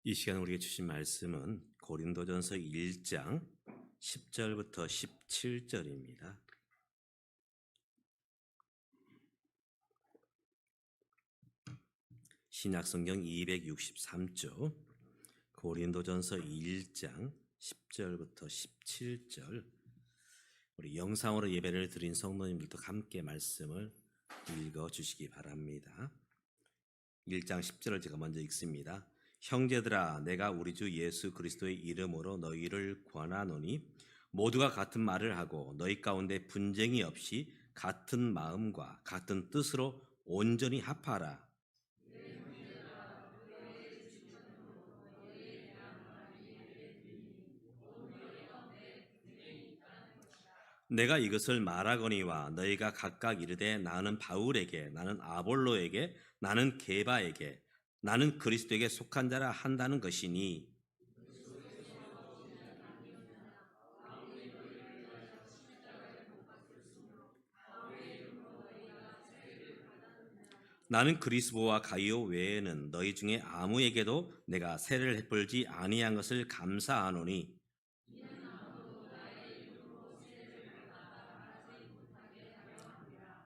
이 시간 우리에게 주신 말씀은 고린도전서 1장 10절부터 17절입니다. 신약성경 263쪽 고린도전서 1장 10절부터 17절. 우리 영상으로 예배를 드린 성도님들도 함께 말씀을 읽어주시기 바랍니다. 1장 10절을 제가 먼저 읽습니다. 형제들아, 내가 우리 주 예수 그리스도의 이름으로 너희를 권하노니 모두가 같은 말을 하고 너희 가운데 분쟁이 없이 같은 마음과 같은 뜻으로 온전히 합하라. 내가 이것을 말하거니와 너희가 각각 이르되 나는 바울에게, 나는 아볼로에게, 나는 게바에게, 나는 그리스도에게 속한 자라 한다는 것이니, 나는 그리스도와 가이오 외에는 너희 중에 아무에게도 내가 세를 베풀지 아니한 것을 감사하노니,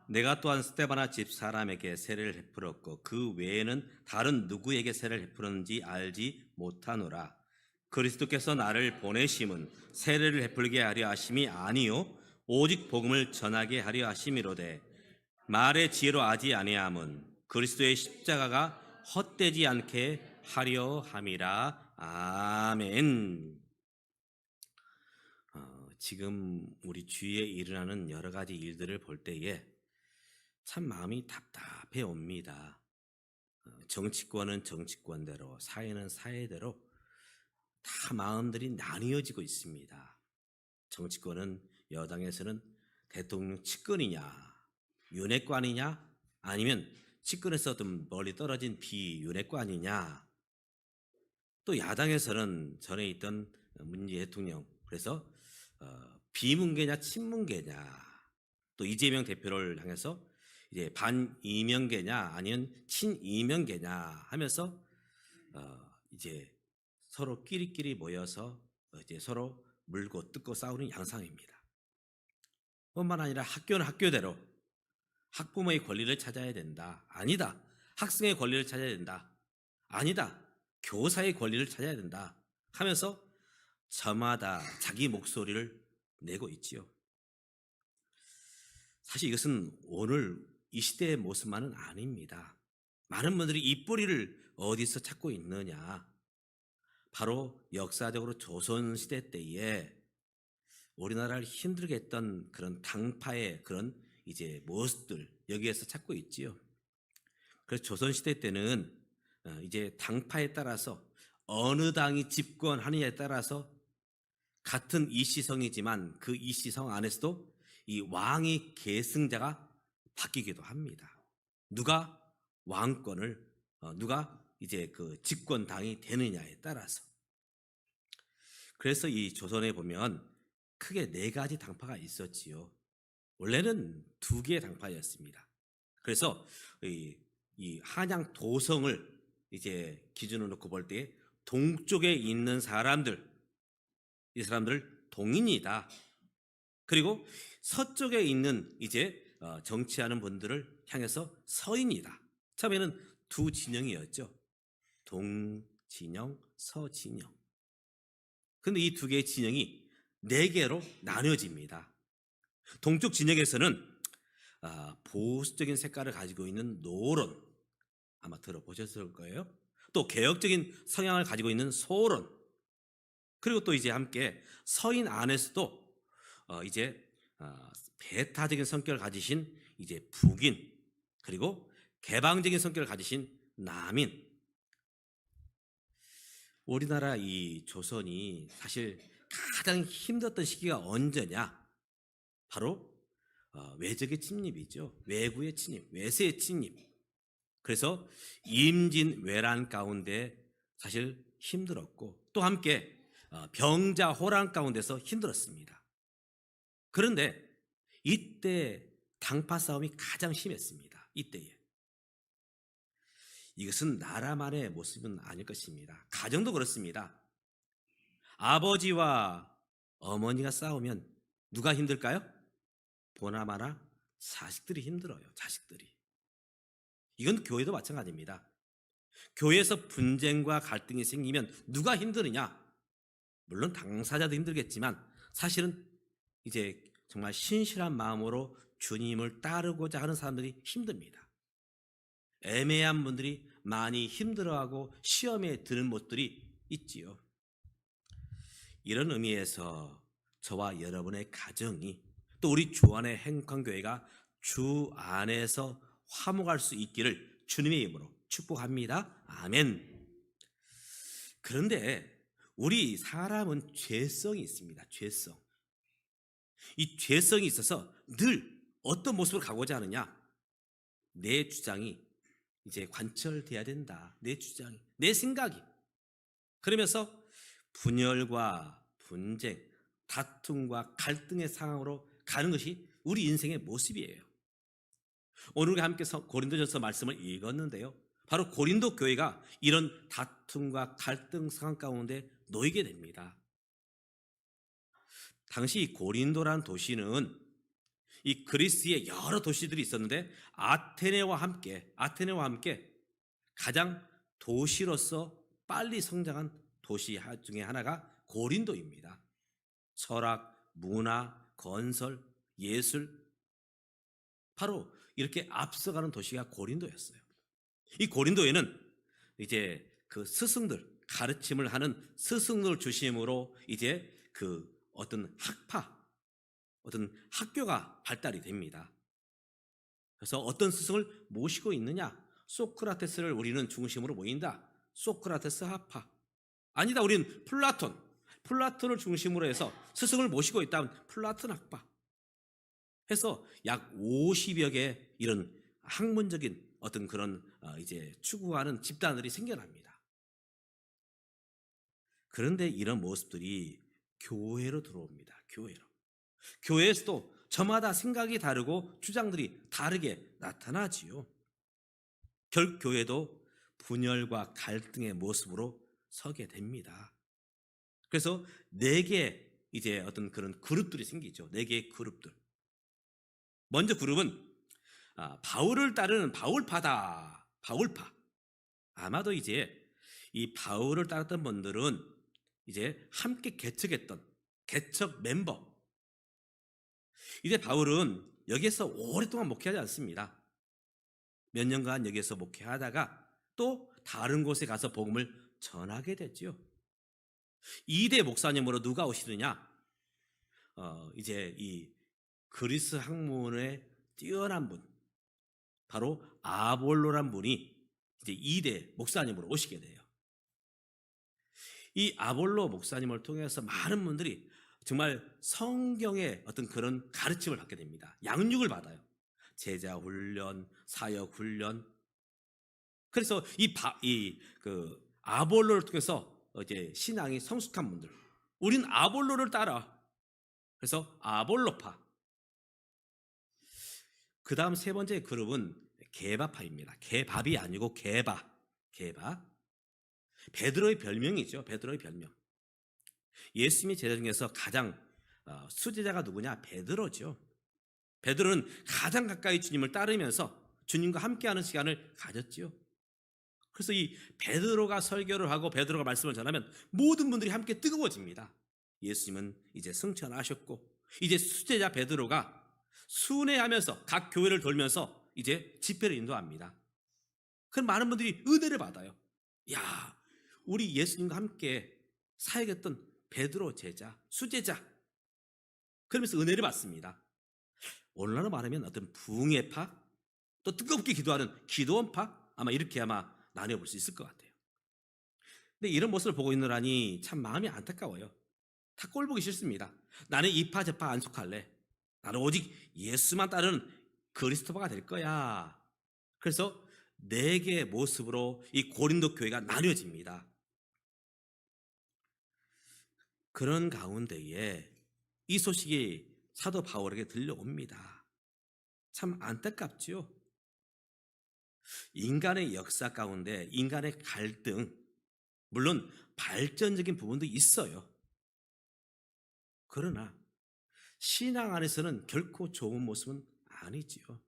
내가 또한 스데바나 집 사람에게 세를 베풀었고 그 외에는 다른 누구에게 세를 베풀었는지 알지 못하노라. 그리스도께서 나를 보내심은 세례를 베풀게 하려 하심이 아니요 오직 복음을 전하게 하려 하심이로되, 말의 지혜로 하지 아니함은 그리스도의 십자가가 헛되지 않게 하려 함이라. 아멘. 지금 우리 주위에 일어나는 여러 가지 일들을 볼 때에 참 마음이 답답해 옵니다. 정치권은 정치권대로, 사회는 사회대로 다 마음들이 나뉘어지고 있습니다. 정치권은 여당에서는 대통령 측근이냐, 윤핵관이냐, 아니면 측근에서 좀 멀리 떨어진 비윤핵관이냐, 또 야당에서는 전에 있던 문재인 대통령, 그래서 비문계냐 친문계냐, 또 이재명 대표를 향해서 이제 반이명계냐 아니면 친이명계냐 하면서 이제 서로 끼리끼리 모여서 이제 서로 물고 뜯고 싸우는 양상입니다. 뿐만 아니라 학교는 학교대로 학부모의 권리를 찾아야 된다. 아니다. 학생의 권리를 찾아야 된다. 아니다. 교사의 권리를 찾아야 된다. 하면서 저마다 자기 목소리를 내고 있지요. 사실 이것은 오늘 이 시대의 모습만은 아닙니다. 많은 분들이 이 뿌리를 어디서 찾고 있느냐? 바로 역사적으로 조선시대 때에 우리나라를 힘들게 했던 그런 당파의 그런 이제 모습들, 여기에서 찾고 있지요. 그래서 조선시대 때는 이제 당파에 따라서 어느 당이 집권하느냐에 따라서 같은 이시성이지만 그 이시성 안에서도 이 왕이 계승자가 바뀌기도 합니다. 누가 왕권을 누가 이제 그 집권당이 되느냐에 따라서. 그래서 이 조선에 보면 크게 네 가지 당파가 있었지요. 원래는 두 개의 당파였습니다. 그래서 이 한양 도성을 이제 기준으로 놓고 볼 때 동쪽에 있는 사람들, 이 사람들 동인이다. 그리고 서쪽에 있는 이제 정치하는 분들을 향해서 서인이다. 처음에는 두 진영이었죠. 동진영, 서진영. 근데 이 두 개의 진영이 네 개로 나뉘어집니다. 동쪽 진영에서는 보수적인 색깔을 가지고 있는 노론, 아마 들어보셨을 거예요. 또 개혁적인 성향을 가지고 있는 소론, 그리고 또 이제 함께 서인 안에서도 이제 배타적인 성격을 가지신 이제 북인, 그리고 개방적인 성격을 가지신 남인. 우리나라 이 조선이 사실 가장 힘들었던 시기가 언제냐? 바로 외적의 침입이죠. 외구의 침입, 외세의 침입. 그래서 임진왜란 가운데 사실 힘들었고, 또 함께 병자호란 가운데서 힘들었습니다. 그런데 이때 당파 싸움이 가장 심했습니다. 이때에 이것은 나라만의 모습은 아닐 것입니다. 가정도 그렇습니다. 아버지와 어머니가 싸우면 누가 힘들까요? 보나마나 자식들이 힘들어요. 자식들이. 이건 교회도 마찬가지입니다. 교회에서 분쟁과 갈등이 생기면 누가 힘드느냐? 물론 당사자도 힘들겠지만 사실은 이제 정말 신실한 마음으로 주님을 따르고자 하는 사람들이 힘듭니다. 애매한 분들이 많이 힘들어하고 시험에 드는 모습들이 있지요. 이런 의미에서 저와 여러분의 가정이 또 우리 주 안의 행복한교회가 주 안에서 화목할 수 있기를 주님의 이름으로 축복합니다. 아멘. 그런데 우리 사람은 죄성이 있습니다. 죄성. 이 죄성이 있어서 늘 어떤 모습으로 가고자 하느냐? 내 주장이 이제 관철돼야 된다. 내 주장이, 내 생각이. 그러면서 분열과 분쟁, 다툼과 갈등의 상황으로 가는 것이 우리 인생의 모습이에요. 오늘 우리 함께 고린도전서 말씀을 읽었는데요. 바로 고린도 교회가 이런 다툼과 갈등 상황 가운데 놓이게 됩니다. 당시 고린도란 도시는 이 그리스의 여러 도시들이 있었는데 아테네와 함께 가장 도시로서 빨리 성장한 도시 중에 하나가 고린도입니다. 철학, 문화, 건설, 예술, 바로 이렇게 앞서가는 도시가 고린도였어요. 이 고린도에는 이제 그 스승들, 가르침을 하는 스승들 중심으로 이제 그 어떤 어떤 학교가 발달이 됩니다. 그래서 어떤 스승을 모시고 있느냐? 소크라테스를 우리는 중심으로 모인다. 소크라테스 학파. 아니다, 우리는 플라톤을 중심으로 해서 스승을 모시고 있다면 플라톤 학파. 해서 약 50여 개 이런 학문적인 어떤 그런 이제 추구하는 집단들이 생겨납니다. 그런데 이런 모습들이 교회로 들어옵니다. 교회에서도 저마다 생각이 다르고 주장들이 다르게 나타나지요. 결국 교회도 분열과 갈등의 모습으로 서게 됩니다. 그래서 4개 이제 어떤 그런 그룹들이 생기죠. 4개의 그룹들. 먼저 그룹은 바울을 따르는 바울파다. 바울파. 아마도 이제 이 바울을 따랐던 분들은 이제 함께 개척했던 개척 멤버. 이제 바울은 여기에서 오랫동안 목회하지 않습니다. 몇 년간 여기에서 목회하다가 또 다른 곳에 가서 복음을 전하게 됐죠. 2대 목사님으로 누가 오시느냐? 이제 이 그리스 학문에 뛰어난 분, 바로 아볼로란 분이 이제 2대 목사님으로 오시게 돼요. 이 아볼로 목사님을 통해서 많은 분들이 정말 성경의 어떤 그런 가르침을 받게 됩니다. 양육을 받아요. 제자 훈련, 사역 훈련. 그래서 그 아볼로를 통해서 이제 신앙이 성숙한 분들, 우린 아볼로를 따라. 그래서 아볼로파. 그 다음 3번째 그룹은 게바파입니다. 게밥이 아니고 게바. 베드로의 별명이죠. 베드로의 별명. 예수님의 제자 중에서 가장 수제자가 누구냐? 베드로죠. 베드로는 가장 가까이 주님을 따르면서 주님과 함께하는 시간을 가졌지요. 그래서 이 베드로가 설교를 하고 베드로가 말씀을 전하면 모든 분들이 함께 뜨거워집니다. 예수님은 이제 승천하셨고 이제 수제자 베드로가 순회하면서 각 교회를 돌면서 이제 집회를 인도합니다. 그럼 많은 분들이 은혜를 받아요. 야, 우리 예수님과 함께 사역했던 베드로 제자, 수제자. 그러면서 은혜를 받습니다. 오늘날로 말하면 어떤 부흥회파, 또 뜨겁게 기도하는 기도원파, 아마 이렇게 나뉘어볼 수 있을 것 같아요. 근데 이런 모습을 보고 있느라니 참 마음이 안타까워요. 다 꼴 보기 싫습니다. 나는 이파 저파 안 속할래. 나는 오직 예수만 따르는 그리스도파가 될 거야. 그래서 4개의 모습으로 이 고린도 교회가 나뉘어집니다. 그런 가운데에 이 소식이 사도 바울에게 들려옵니다. 참 안타깝지요. 인간의 역사 가운데 인간의 갈등, 물론 발전적인 부분도 있어요. 그러나 신앙 안에서는 결코 좋은 모습은 아니지요.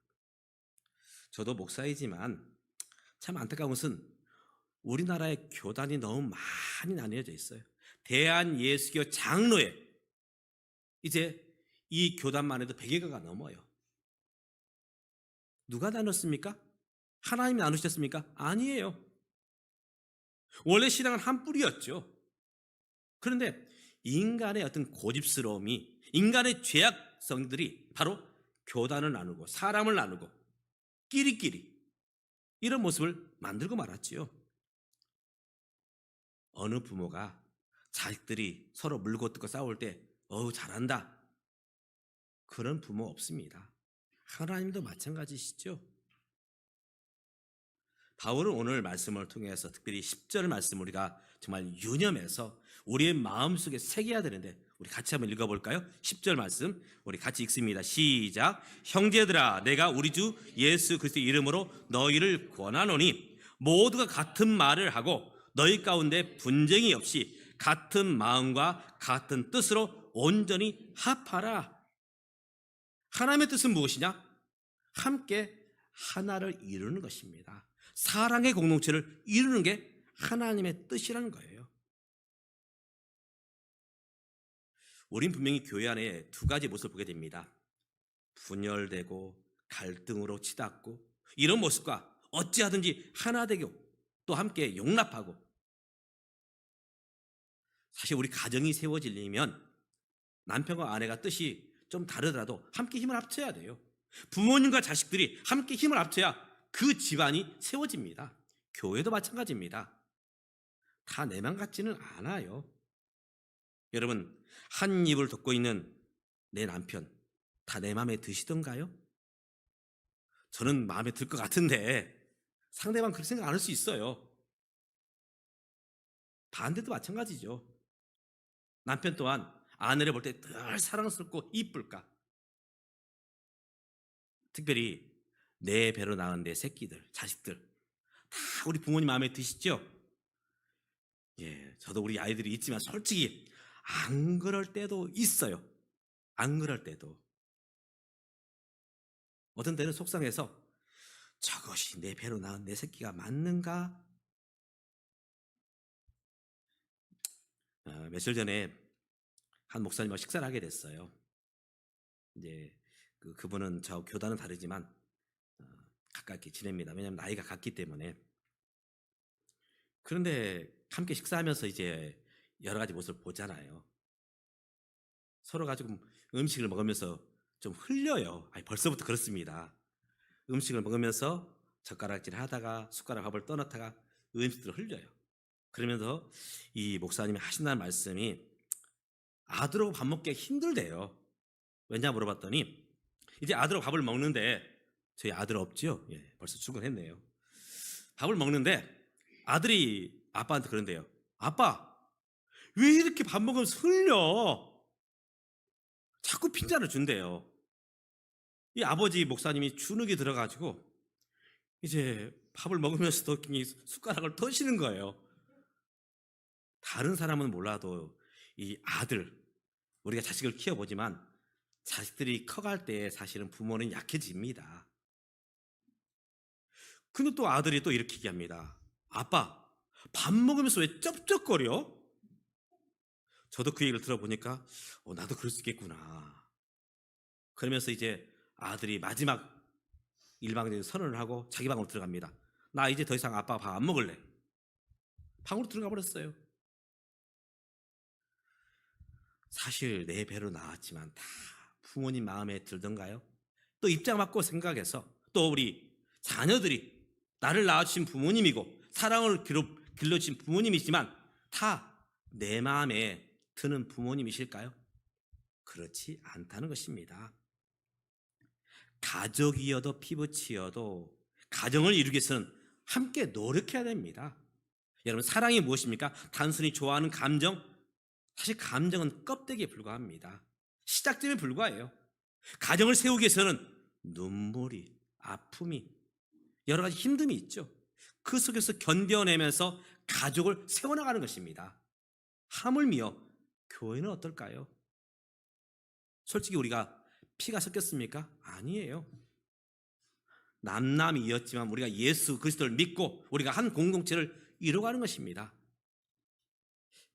저도 목사이지만 참 안타까운 것은 우리나라의 교단이 너무 많이 나뉘어져 있어요. 대한예수교 장로회, 이제 이 교단만 해도 100여 개가 넘어요. 누가 나눴습니까? 하나님이 나누셨습니까? 아니에요. 원래 신앙은 한 뿌리였죠. 그런데 인간의 어떤 고집스러움이, 인간의 죄악성들이 바로 교단을 나누고 사람을 나누고 끼리끼리 이런 모습을 만들고 말았지요. 어느 부모가 자식들이 서로 물고 뜯고 싸울 때 어우 잘한다, 그런 부모 없습니다. 하나님도 마찬가지시죠. 바울은 오늘 말씀을 통해서 특별히 10절 말씀 우리가 정말 유념해서 우리의 마음속에 새겨야 되는데, 우리 같이 한번 읽어볼까요? 10절 말씀 우리 같이 읽습니다. 시작. 형제들아, 내가 우리 주 예수 그리스도의 이름으로 너희를 권하노니 모두가 같은 말을 하고 너희 가운데 분쟁이 없이 같은 마음과 같은 뜻으로 온전히 합하라. 하나님의 뜻은 무엇이냐? 함께 하나를 이루는 것입니다. 사랑의 공동체를 이루는 게 하나님의 뜻이라는 거예요. 우린 분명히 교회 안에 두 가지 모습을 보게 됩니다. 분열되고 갈등으로 치닫고 이런 모습과 어찌하든지 하나 되고 또 함께 용납하고, 사실 우리 가정이 세워지려면 남편과 아내가 뜻이 좀 다르더라도 함께 힘을 합쳐야 돼요. 부모님과 자식들이 함께 힘을 합쳐야 그 집안이 세워집니다. 교회도 마찬가지입니다. 다 내 맘 같지는 않아요. 여러분, 한 입을 덮고 있는 내 남편 다 내 마음에 드시던가요? 저는 마음에 들 것 같은데 상대방 그렇게 생각 안 할 수 있어요. 반대도 마찬가지죠. 남편 또한 아내를 볼 때 늘 사랑스럽고 이쁠까? 특별히 내 배로 낳은 내 새끼들, 자식들 다 우리 부모님 마음에 드시죠? 예, 저도 우리 아이들이 있지만 솔직히 안 그럴 때도 있어요. 안 그럴 때도. 어떤 때는 속상해서 저것이 내 배로 낳은 내 새끼가 맞는가? 며칠 전에 한 목사님과 식사를 하게 됐어요. 이제 그분은 저 교단은 다르지만 어, 가깝게 지냅니다. 왜냐하면 나이가 같기 때문에. 그런데 함께 식사하면서 이제 여러 가지 모습을 보잖아요. 서로 가지고 음식을 먹으면서 좀 흘려요. 아니, 벌써부터 그렇습니다. 음식을 먹으면서 젓가락질 하다가 숟가락 밥을 떠넣다가 음식들을 흘려요. 그러면서 이 목사님이 하신다는 말씀이 아들하고 밥 먹기 힘들대요. 왜냐 물어봤더니 이제 아들하고 밥을 먹는데, 저희 아들 없죠? 예, 벌써 출근했네요. 밥을 먹는데 아들이 아빠한테 그런대요. 아빠, 왜 이렇게 밥 먹으면서 흘려? 자꾸 핀잔을 준대요. 이 아버지 목사님이 주눅이 들어가지고 이제 밥을 먹으면서도 숟가락을 터시는 거예요. 다른 사람은 몰라도 이 아들, 우리가 자식을 키워보지만 자식들이 커갈 때 사실은 부모는 약해집니다. 근데 또 아들이 또 이렇게 얘기합니다. 아빠, 밥 먹으면서 왜 쩝쩝거려? 저도 그 얘기를 들어보니까 나도 그럴 수 있겠구나. 그러면서 이제 아들이 마지막 일방적인 선언을 하고 자기 방으로 들어갑니다. 나 이제 더 이상 아빠 밥 안 먹을래. 방으로 들어가 버렸어요. 사실 내 배로 나왔지만 다 부모님 마음에 들던가요? 또 입장 바꿔 생각해서 또 우리 자녀들이 나를 낳아주신 부모님이고 사랑을 길러주신 부모님이지만 다 내 마음에 드는 부모님이실까요? 그렇지 않다는 것입니다. 가족이어도 피부치여도 가정을 이루기 위해서는 함께 노력해야 됩니다. 여러분, 사랑이 무엇입니까? 단순히 좋아하는 감정? 사실 감정은 껍데기에 불과합니다. 시작점에 불과해요. 가정을 세우기 위해서는 눈물이, 아픔이, 여러 가지 힘듦이 있죠. 그 속에서 견뎌내면서 가족을 세워나가는 것입니다. 하물며 교회는 어떨까요? 솔직히 우리가 피가 섞였습니까? 아니에요. 남남이었지만 우리가 예수 그리스도를 믿고 우리가 한 공동체를 이루어가는 것입니다.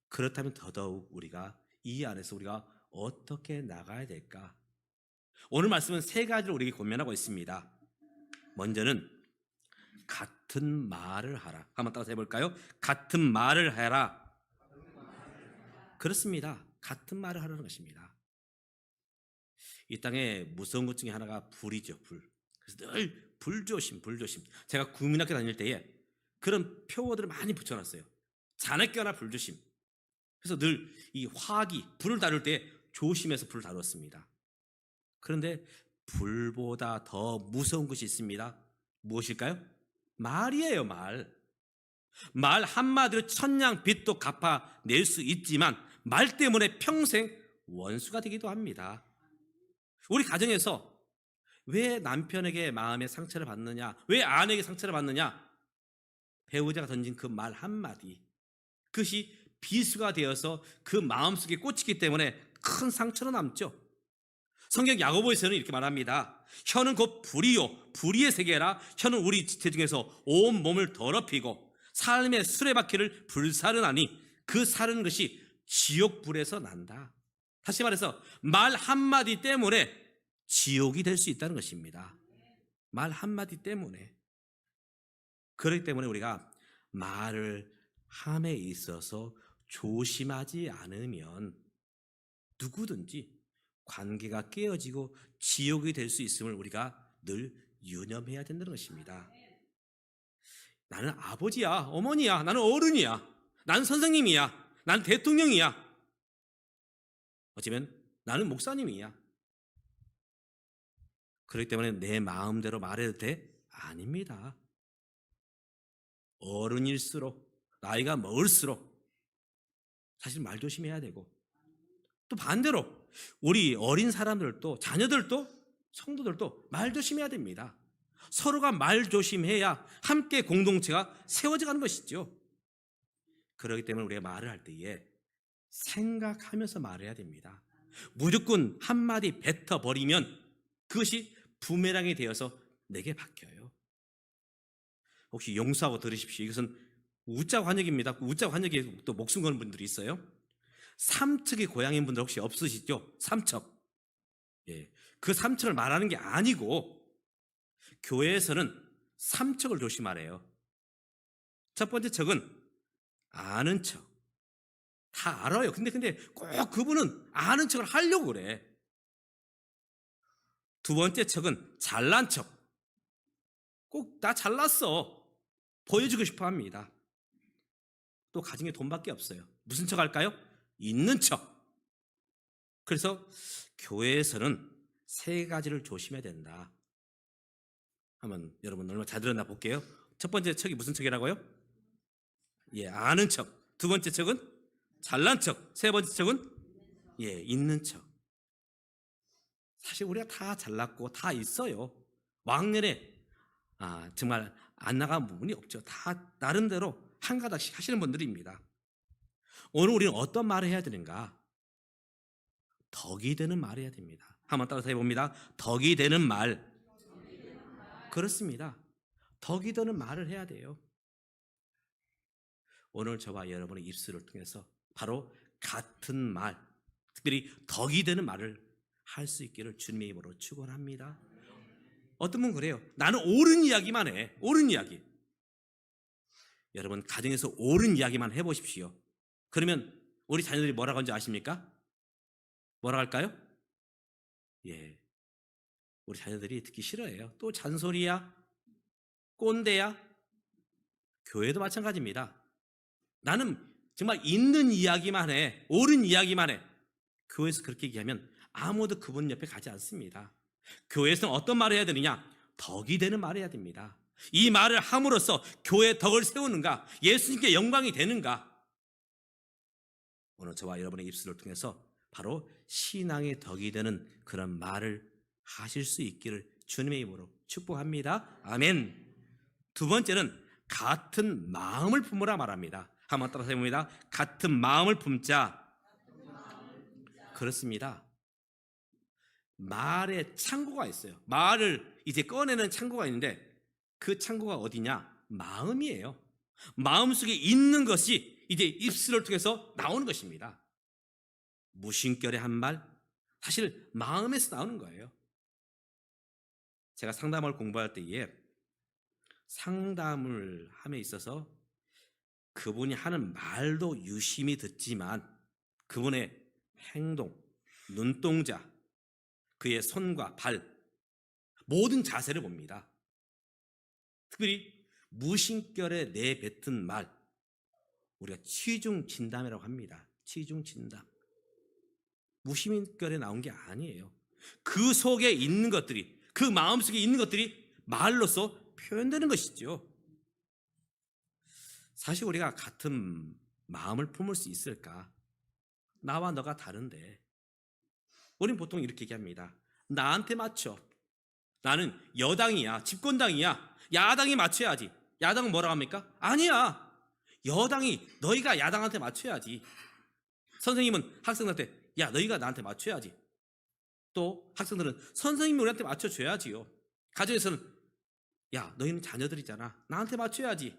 그렇다면 더더욱 우리가 이 안에서 우리가 어떻게 나가야 될까? 오늘 말씀은 세 가지를 우리에게 권면하고 있습니다. 먼저는 같은 말을 하라. 한번 따라서 해볼까요? 같은 말을 해라. 그렇습니다. 같은 말을 하라는 것입니다. 이 땅에 무서운 것 중에 하나가 불이죠. 불. 그래서 늘 불조심. 제가 국민학교 다닐 때에 그런 표어들을 많이 붙여놨어요. 자네껴나 불조심. 그래서 늘 이 화기, 불을 다룰 때 조심해서 불을 다뤘습니다. 그런데 불보다 더 무서운 것이 있습니다. 무엇일까요? 말이에요. 말 한마디로 천냥 빚도 갚아낼 수 있지만 말 때문에 평생 원수가 되기도 합니다. 우리 가정에서 왜 남편에게 마음의 상처를 받느냐, 왜 아내에게 상처를 받느냐, 배우자가 던진 그 말 한마디, 그것이 비수가 되어서 그 마음속에 꽂히기 때문에 큰 상처로 남죠. 성경 야고보에서는 이렇게 말합니다. 혀는 곧 불이요 불의의 세계라. 혀는 우리 지체 중에서 온 몸을 더럽히고 삶의 수레바퀴를 불사르나니 그 사르는 것이 지옥불에서 난다. 다시 말해서 말 한마디 때문에 지옥이 될 수 있다는 것입니다. 말 한마디 때문에. 그렇기 때문에 우리가 말을 함에 있어서 조심하지 않으면 누구든지 관계가 깨어지고 지옥이 될 수 있음을 우리가 늘 유념해야 된다는 것입니다. 나는 아버지야, 어머니야, 나는 어른이야, 나는 선생님이야, 나는 대통령이야, 어쩌면 나는 목사님이야. 그렇기 때문에 내 마음대로 말해도 돼? 아닙니다. 어른일수록, 나이가 먹을수록 사실 말 조심해야 되고, 또 반대로 우리 어린 사람들도, 자녀들도, 성도들도 말 조심해야 됩니다. 서로가 말 조심해야 함께 공동체가 세워져 가는 것이죠. 그렇기 때문에 우리가 말을 할 때에 생각하면서 말해야 됩니다. 무조건 한마디 뱉어버리면 그것이 부메랑이 되어서 내게 바뀌어요. 혹시 용서하고 들으십시오. 이것은 우자 관역입니다. 우자 관역에 또 목숨 거는 분들이 있어요. 삼척의 고향인 분들 혹시 없으시죠? 삼척. 예, 그 삼척을 말하는 게 아니고 교회에서는 삼척을 조심하래요. 첫 번째 척은 아는 척. 다 알아요. 근데 꼭 그분은 아는 척을 하려고 그래. 두 번째 척은 잘난 척. 꼭 나 잘났어 보여주고 싶어 합니다. 또 가정에 돈밖에 없어요. 무슨 척 할까요? 있는 척. 그래서 교회에서는 세 가지를 조심해야 된다. 한번 여러분 얼마나 잘 들었나 볼게요. 첫 번째 척이 무슨 척이라고요? 예, 아는 척. 두 번째 척은 잘난 척. 세 번째 척은 예, 있는 척. 사실 우리가 다 잘났고 다 있어요. 왕년에 정말 안 나간 부분이 없죠. 다 나름대로 한 가닥씩 하시는 분들입니다. 오늘 우리는 어떤 말을 해야 되는가? 덕이 되는 말을 해야 됩니다. 한번 따라서 해봅니다. 덕이 되는 말. 그렇습니다. 덕이 되는 말을 해야 돼요. 오늘 저와 여러분의 입술을 통해서 바로 같은 말, 특별히 덕이 되는 말을 할 수 있기를 주님의 이름으로 축원합니다. 어떤 분은 그래요. 나는 옳은 이야기만 해. 옳은 이야기. 여러분 가정에서 옳은 이야기만 해보십시오. 그러면 우리 자녀들이 뭐라고 하는지 아십니까? 뭐라고 할까요? 예, 우리 자녀들이 듣기 싫어해요. 또 잔소리야, 꼰대야. 교회도 마찬가지입니다. 나는 정말 있는 이야기만 해, 옳은 이야기만 해. 교회에서 그렇게 얘기하면 아무도 그분 옆에 가지 않습니다. 교회에서는 어떤 말을 해야 되느냐? 덕이 되는 말을 해야 됩니다. 이 말을 함으로써 교회의 덕을 세우는가? 예수님께 영광이 되는가? 오늘 저와 여러분의 입술을 통해서 바로 신앙의 덕이 되는 그런 말을 하실 수 있기를 주님의 이름으로 축복합니다. 아멘. 두 번째는 같은 마음을 품으라 말합니다. 한번 따라서 해봅니다. 같은 마음을 품자. 그렇습니다. 말에 창고가 있어요. 말을 이제 꺼내는 창고가 있는데 그 창고가 어디냐? 마음이에요. 마음속에 있는 것이 이제 입술을 통해서 나오는 것입니다. 무심결에 한 말, 사실 마음에서 나오는 거예요. 제가 상담을 공부할 때에 상담을 함에 있어서 그분이 하는 말도 유심히 듣지만 그분의 행동, 눈동자, 그의 손과 발, 모든 자세를 봅니다. 특별히 무심결에 내뱉은 말, 우리가 취중진담이라고 합니다. 취중진담. 무심결에 나온 게 아니에요. 그 속에 있는 것들이, 그 마음속에 있는 것들이 말로서 표현되는 것이죠. 사실 우리가 같은 마음을 품을 수 있을까? 나와 너가 다른데 우린 보통 이렇게 얘기합니다. 나한테 맞춰. 나는 여당이야, 집권당이야. 야당이 맞춰야지. 야당은 뭐라고 합니까? 아니야. 여당이 너희가 야당한테 맞춰야지. 선생님은 학생들한테 야 너희가 나한테 맞춰야지. 또 학생들은 선생님이 우리한테 맞춰줘야지요. 가정에서는 야 너희는 자녀들이잖아. 나한테 맞춰야지.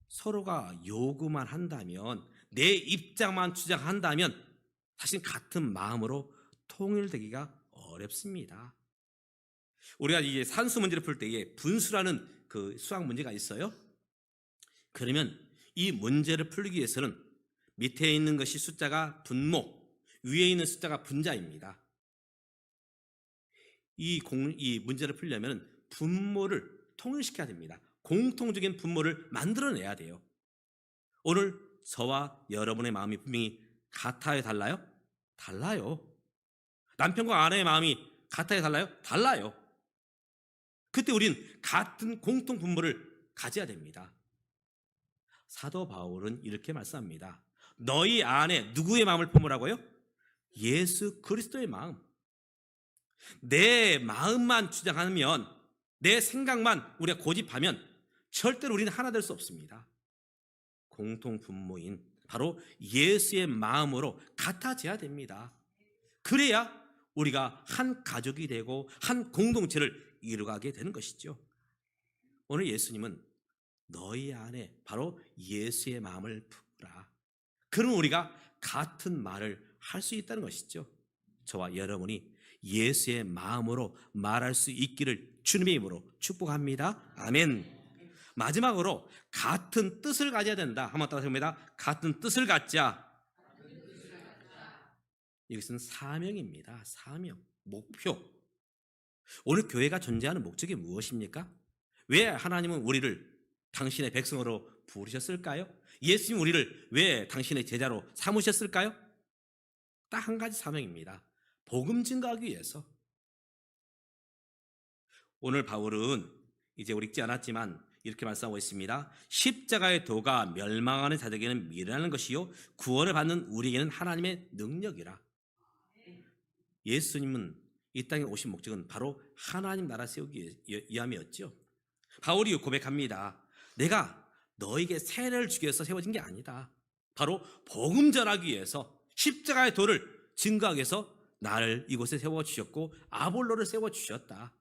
서로가 요구만 한다면, 내 입장만 주장한다면 사실 같은 마음으로 통일되기가 어렵습니다. 우리가 이제 산수 문제를 풀 때에 분수라는 그 수학 문제가 있어요. 그러면 이 문제를 풀기 위해서는 밑에 있는 것이 숫자가 분모, 위에 있는 숫자가 분자입니다. 이 문제를 풀려면 분모를 통일시켜야 됩니다. 공통적인 분모를 만들어내야 돼요. 오늘 저와 여러분의 마음이 분명히 같아요, 달라요? 달라요. 남편과 아내의 마음이 같아요, 달라요? 달라요. 그때 우린 같은 공통 분모를 가져야 됩니다. 사도 바울은 이렇게 말씀합니다. 너희 안에 누구의 마음을 품으라고요? 예수 그리스도의 마음. 내 마음만 주장하면, 내 생각만 우리가 고집하면 절대로 우리는 하나 될 수 없습니다. 공통 분모인 바로 예수의 마음으로 같아져야 됩니다. 그래야 우리가 한 가족이 되고 한 공동체를 이루어가게 되는 것이죠. 오늘 예수님은 너희 안에 바로 예수의 마음을 품으라. 그럼 우리가 같은 말을 할 수 있다는 것이죠. 저와 여러분이 예수의 마음으로 말할 수 있기를 주님의 이름으로 축복합니다. 아멘. 마지막으로 같은 뜻을 가져야 된다. 한번 따라서 봅니다. 같은 뜻을 갖자. 이것은 사명입니다. 사명, 목표. 오늘 교회가 존재하는 목적이 무엇입니까? 왜 하나님은 우리를 당신의 백성으로 부르셨을까요? 예수님 우리를 왜 당신의 제자로 삼으셨을까요? 딱 한 가지 사명입니다. 복음 증거하기 위해서. 오늘 바울은 이제 우리 읽지 않았지만 이렇게 말씀하고 있습니다. 십자가의 도가 멸망하는 자들에게는 미련한 것이요 구원을 받는 우리에게는 하나님의 능력이라. 예수님은 이 땅에 오신 목적은 바로 하나님 나라 세우기 위함이었죠. 바울이 고백합니다. 내가 너에게 세례를 주기 위해서 세워진 게 아니다. 바로 복음 전하기 위해서, 십자가의 도를 증거하기 위해서 나를 이곳에 세워주셨고 아볼로를 세워주셨다.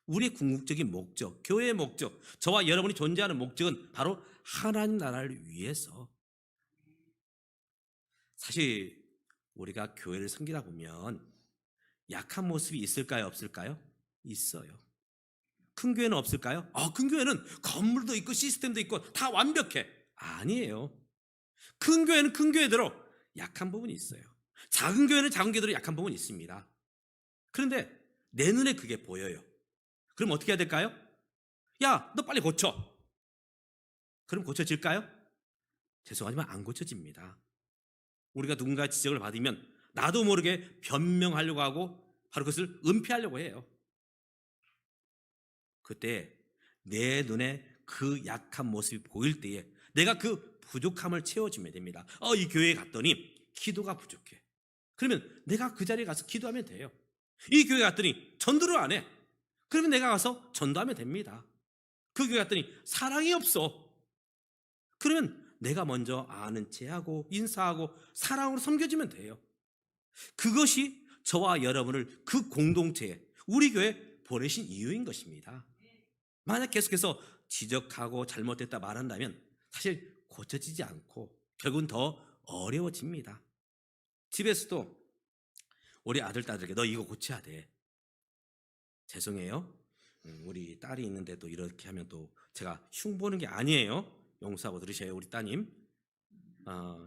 우리의 궁극적인 목적, 교회의 목적, 저와 여러분이 존재하는 목적은 바로 하나님 나라를 위해서. 사실 우리가 교회를 섬기다 보면 약한 모습이 있을까요, 없을까요? 있어요. 큰 교회는 없을까요? 큰 교회는 건물도 있고 시스템도 있고 다 완벽해. 아니에요. 큰 교회는 큰 교회대로 약한 부분이 있어요. 작은 교회는 작은 교회대로 약한 부분이 있습니다. 그런데 내 눈에 그게 보여요. 그럼 어떻게 해야 될까요? 야, 너 빨리 고쳐. 그럼 고쳐질까요? 죄송하지만 안 고쳐집니다. 우리가 누군가의 지적을 받으면 나도 모르게 변명하려고 하고 바로 그것을 은폐하려고 해요. 그때 내 눈에 그 약한 모습이 보일 때에 내가 그 부족함을 채워주면 됩니다. 이 교회에 갔더니 기도가 부족해. 그러면 내가 그 자리에 가서 기도하면 돼요. 이 교회 갔더니 전도를 안 해. 그러면 내가 가서 전도하면 됩니다. 그 교회 갔더니 사랑이 없어. 그러면 내가 먼저 아는 체하고 인사하고 사랑으로 섬겨주면 돼요. 그것이 저와 여러분을 그 공동체에, 우리 교회에 보내신 이유인 것입니다. 만약 계속해서 지적하고 잘못됐다 말한다면 사실 고쳐지지 않고 결국은 더 어려워집니다. 집에서도 우리 아들, 딸에게 너 이거 고쳐야 돼. 죄송해요. 우리 딸이 있는데 또 이렇게 하면 또 제가 흉보는 게 아니에요. 용서하고 들으셔요, 우리 따님.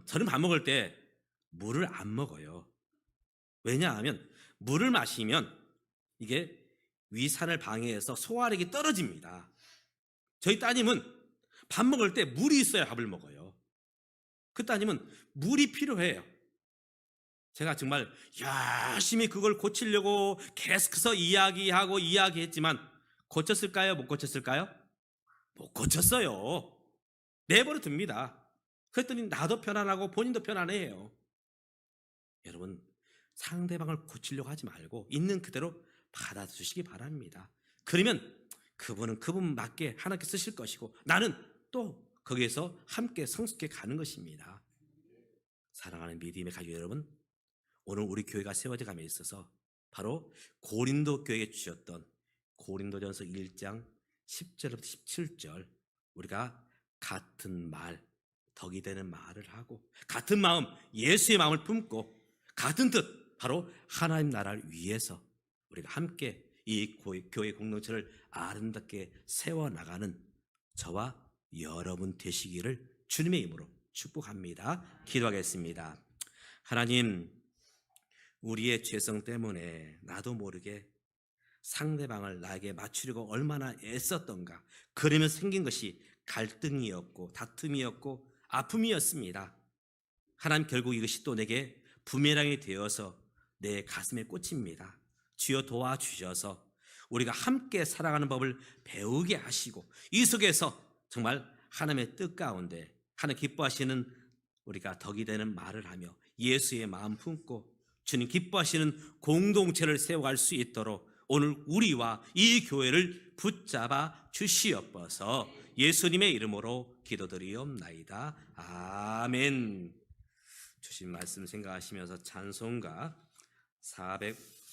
저는 밥 먹을 때 물을 안 먹어요. 왜냐하면 물을 마시면 이게 위산을 방해해서 소화력이 떨어집니다. 저희 따님은 밥 먹을 때 물이 있어야 밥을 먹어요. 그 따님은 물이 필요해요. 제가 정말 열심히 그걸 고치려고 계속해서 이야기하고 이야기했지만 고쳤을까요? 못 고쳤을까요? 못 고쳤어요. 내버려 둡니다. 그랬더니 나도 편안하고 본인도 편안해요. 여러분, 상대방을 고치려고 하지 말고 있는 그대로 받아주시기 바랍니다. 그러면 그분은 그분 맞게 하나님께 쓰실 것이고 나는 또 거기에서 함께 성숙해 가는 것입니다. 사랑하는 믿음의 가족 여러분, 오늘 우리 교회가 세워져 감에 있어서 바로 고린도 교회에 주셨던 고린도전서 1장 10절부터 17절, 우리가 같은 말, 덕이 되는 말을 하고 같은 마음, 예수의 마음을 품고 같은 뜻, 바로 하나님 나라를 위해서 우리가 함께 이 교회 공동체를 아름답게 세워나가는 저와 여러분 되시기를 주님의 이름으로 축복합니다. 기도하겠습니다. 하나님, 우리의 죄성 때문에 나도 모르게 상대방을 나에게 맞추려고 얼마나 애썼던가. 그러면 생긴 것이 갈등이었고 다툼이었고 아픔이었습니다. 하나님, 결국 이것이 또 내게 부메랑이 되어서 내 가슴에 꽂힙니다. 주여 도와주셔서 우리가 함께 살아가는 법을 배우게 하시고 이 속에서 정말 하나님의 뜻 가운데 하나님 기뻐하시는 우리가 덕이 되는 말을 하며 예수의 마음 품고 주님 기뻐하시는 공동체를 세워갈 수 있도록 오늘 우리와 이 교회를 붙잡아 주시옵소서. 예수님의 이름으로 기도드리옵나이다. 아멘. 주신 말씀 생각하시면서 찬송가 400